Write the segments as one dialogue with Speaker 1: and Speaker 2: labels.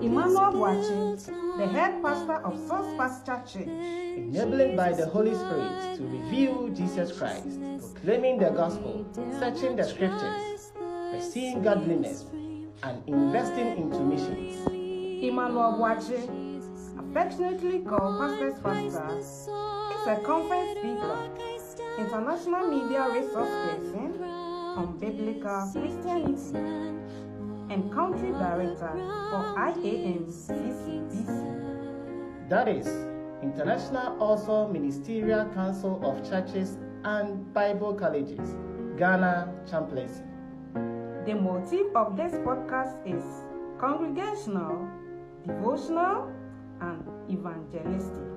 Speaker 1: Emmanuel Boachi, the head pastor of Source Pasture Church.
Speaker 2: Enabled by the Holy Spirit to reveal Jesus Christ, proclaiming the gospel, searching the scriptures, pursuing godliness, and investing into missions.
Speaker 1: Emmanuel Boachi, affectionately called Pastor's Pastor, is a conference speaker, international media resource person on biblical Christianity, and country director for IAM CCBC.
Speaker 2: That is International Also Ministerial Council of Churches and Bible Colleges, Ghana Chaplaincy.
Speaker 1: The motive of this podcast is congregational, devotional, and evangelistic.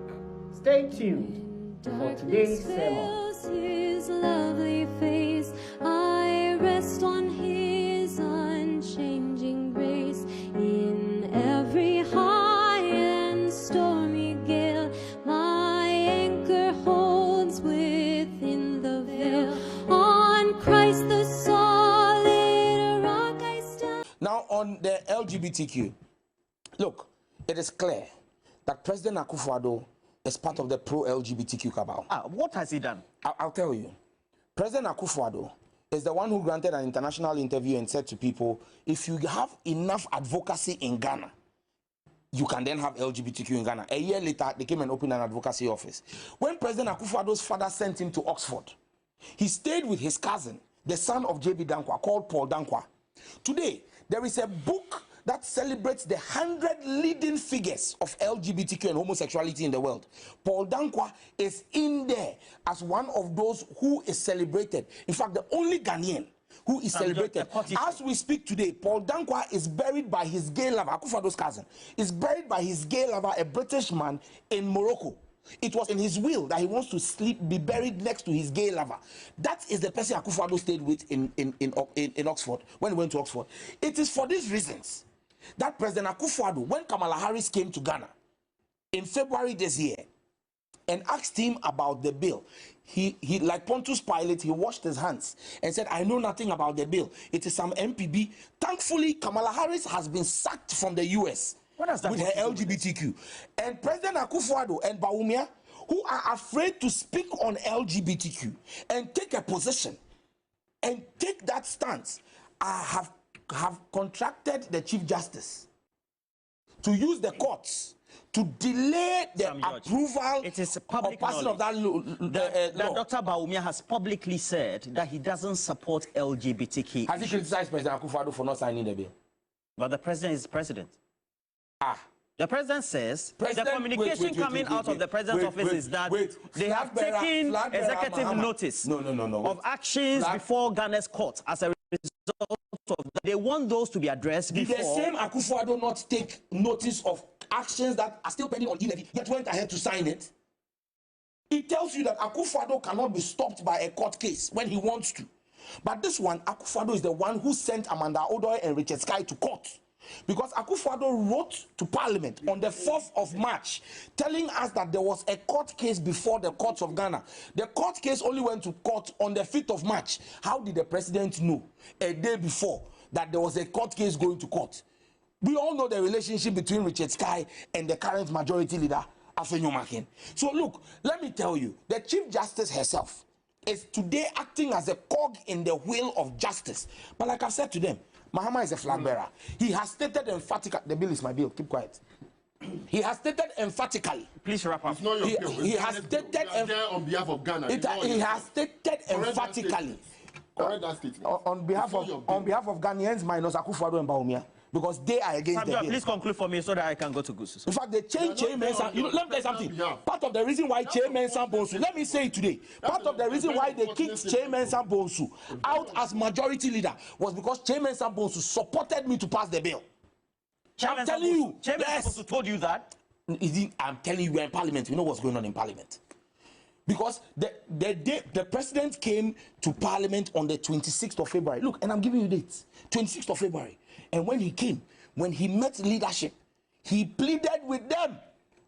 Speaker 2: Stay tuned for today's sermon.
Speaker 3: His lovely face, I rest on his unchanging grace. In every high and stormy gale, my anchor holds within the veil. On Christ the solid rock I stand.
Speaker 4: Now on the LGBTQ, look, it is clear that President Akufo-Addo is part of the pro-LGBTQ cabal.
Speaker 5: What has he done?
Speaker 4: I'll tell you. President Akufo-Addo is the one who granted an international interview and said to people, if you have enough advocacy in Ghana, you can then have LGBTQ in Ghana. A year later, they came and opened an advocacy office. When President Akufo-Addo's father sent him to Oxford, he stayed with his cousin, the son of J.B. Dankwa, called Paul Dankwa. Today, there is a book that celebrates the 100 leading figures of LGBTQ and homosexuality in the world. Paul Dankwa is in there as one of those who is celebrated. In fact, the only Ghanaian who is celebrated. As we speak today, Paul Dankwa is buried by his gay lover, Akufo-Addo's cousin, is buried by his gay lover, a British man, in Morocco. It was in his will that he wants to be buried next to his gay lover. That is the person Akufo-Addo stayed with in Oxford, when he went to Oxford. It is for these reasons that President Akufo-Addo, when Kamala Harris came to Ghana in February this year and asked him about the bill, he like Pontius Pilate, he washed his hands and said, I know nothing about the bill. It is some MPB. Thankfully, Kamala Harris has been sacked from the US with her LGBTQ. And President Akufo-Addo and Bawumia, who are afraid to speak on LGBTQ and take a position and take that stance, have contracted the Chief Justice to use the courts to delay the approval
Speaker 5: it is public
Speaker 4: of passing of that law.
Speaker 5: Dr. Bawumia has publicly said that he doesn't support LGBTQ.
Speaker 4: Has he criticized President Akufo-Addo for not signing the bill?
Speaker 5: But the president is president. The president says the communication coming out of the president's office is that they have taken executive notice of actions before Ghana's court as a result of that. They want those to be addressed before.
Speaker 4: Did the same Akufo-Addo not take notice of actions that are still pending on e-levy, yet went ahead to sign it? It tells you that Akufo-Addo cannot be stopped by a court case when he wants to. But this one, Akufo-Addo is the one who sent Amanda Odoy and Richard Sky to court. Because Akufo-Addo wrote to Parliament on the 4th of March telling us that there was a court case before the courts of Ghana. The court case only went to court on the 5th of March. How did the president know a day before that there was a court case going to court? We all know the relationship between Richard Sky and the current majority leader, Afenyo Makin. So look, let me tell you, the Chief Justice herself is today acting as a cog in the wheel of justice. But like I've said to them, Mahama is a flag bearer. He has stated emphatically, the bill is my bill, keep quiet. He has stated emphatically.
Speaker 5: Please wrap up.
Speaker 6: It's not your bill.
Speaker 4: He has stated
Speaker 6: on behalf of Ghana.
Speaker 4: He has stated emphatically.
Speaker 6: Correct that statement.
Speaker 4: On behalf of Ghanaians minus Akufo-Addo and Bawumia. Because they are against the bill.
Speaker 5: Please conclude for me so that I can go to Gusu.
Speaker 4: In fact, they changed Chairman Sam. Let me tell you something. Part of the reason why Chairman Sam Bonsu, let me say it today, part of the reason why they kicked Chairman Sam Bonsu out as majority leader was because Chairman Sam Bonsu supported me to pass the bill. I'm telling you.
Speaker 5: Chairman Sam Bonsu told you that?
Speaker 4: I'm telling you, we're in Parliament. We know what's going on in Parliament. Because the president came to Parliament on the 26th of February. Look, and I'm giving you dates. 26th of February. And when he came, when he met leadership, he pleaded with them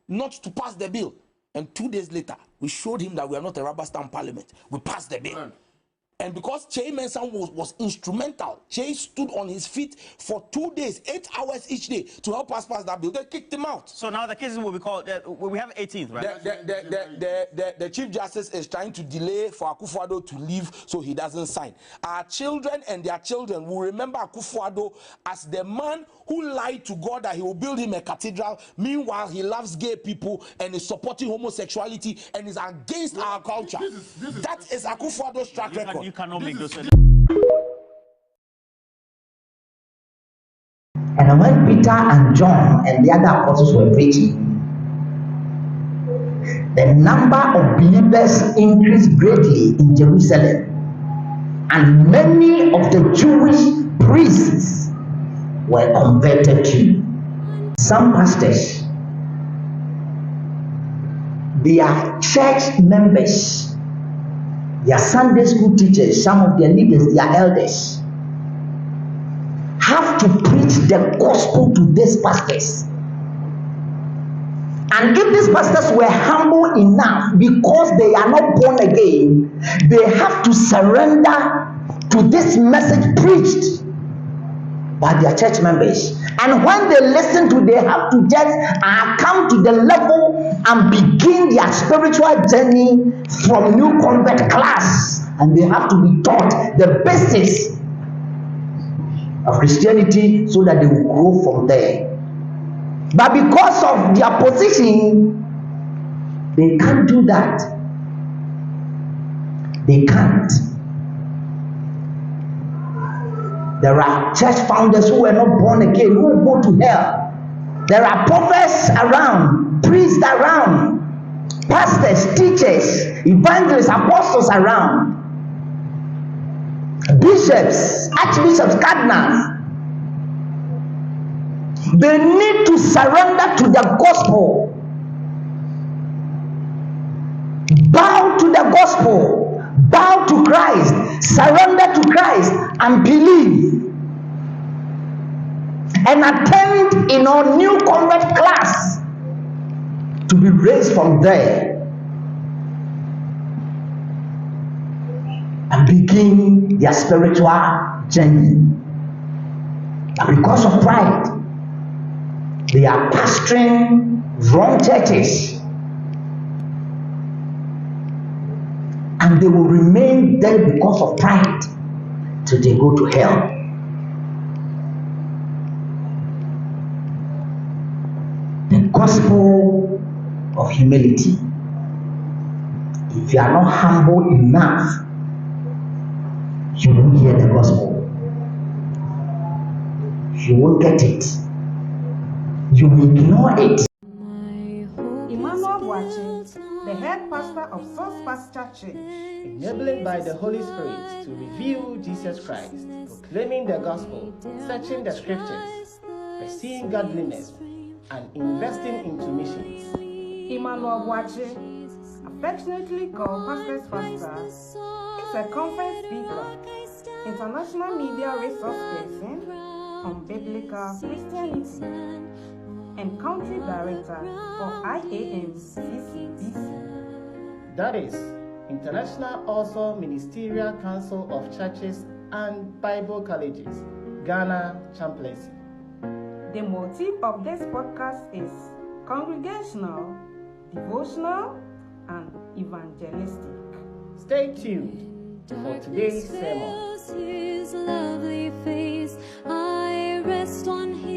Speaker 4: not to pass the bill. And 2 days later, we showed him that we are not a rubber stamp parliament. We passed the bill. And because Che Mensah was instrumental, Che stood on his feet for 2 days, 8 hours each day to help us pass that bill. They kicked him out.
Speaker 5: So now the cases will be called, we have 18th, right?
Speaker 4: The Chief Justice is trying to delay for Akufo-Addo to leave so he doesn't sign. Our children and their children will remember Akufo-Addo as the man who lied to God that he will build him a cathedral. Meanwhile, he loves gay people and is supporting homosexuality and is against our culture. That is Akufo-Addo's track record.
Speaker 5: You cannot make those.
Speaker 7: And when Peter and John and the other apostles were preaching, the number of believers increased greatly in Jerusalem, and many of the Jewish priests were converted too. Some pastors, their church members, their Sunday school teachers, some of their leaders, their elders, have to preach the gospel to these pastors. And if these pastors were humble enough, because they are not born again, they have to surrender to this message preached by their church members. And when they listen to, they have to just come to the level and begin their spiritual journey from new convert class. And they have to be taught the basics of Christianity so that they will grow from there. But because of their position, they can't do that. They can't. There are church founders who were not born again, who will go to hell. There are prophets around, priests around, pastors, teachers, evangelists, apostles around, bishops, archbishops, cardinals. They need to surrender to the gospel, bow to the gospel, bow to Christ, surrender to Christ, and believe, and attend in our new convert class to be raised from there and begin their spiritual journey. And because of pride, they are pastoring wrong churches, and they will remain there because of pride till they go to hell. The gospel of humility. If you are not humble enough, you won't hear the gospel. You won't get it. You will ignore it.
Speaker 1: Emmanuel Boachi, the head pastor of Source Pasture Church,
Speaker 2: enabled by the Holy Spirit to reveal Jesus Christ, proclaiming the gospel, searching the scriptures, pursuing godliness, and investing into missions.
Speaker 1: Emmanuel Boachi, affectionately called Pastor's Pastor, is a conference speaker, international media resource person on biblical Christianity, and country director for IAM-CCBC.
Speaker 2: That is International Also Ministerial Council of Churches and Bible Colleges, Ghana Chaplaincy.
Speaker 1: The motive of this podcast is congregational, devotional, and evangelistic.
Speaker 2: Stay tuned for today's sermon.
Speaker 3: His lovely face, I rest on his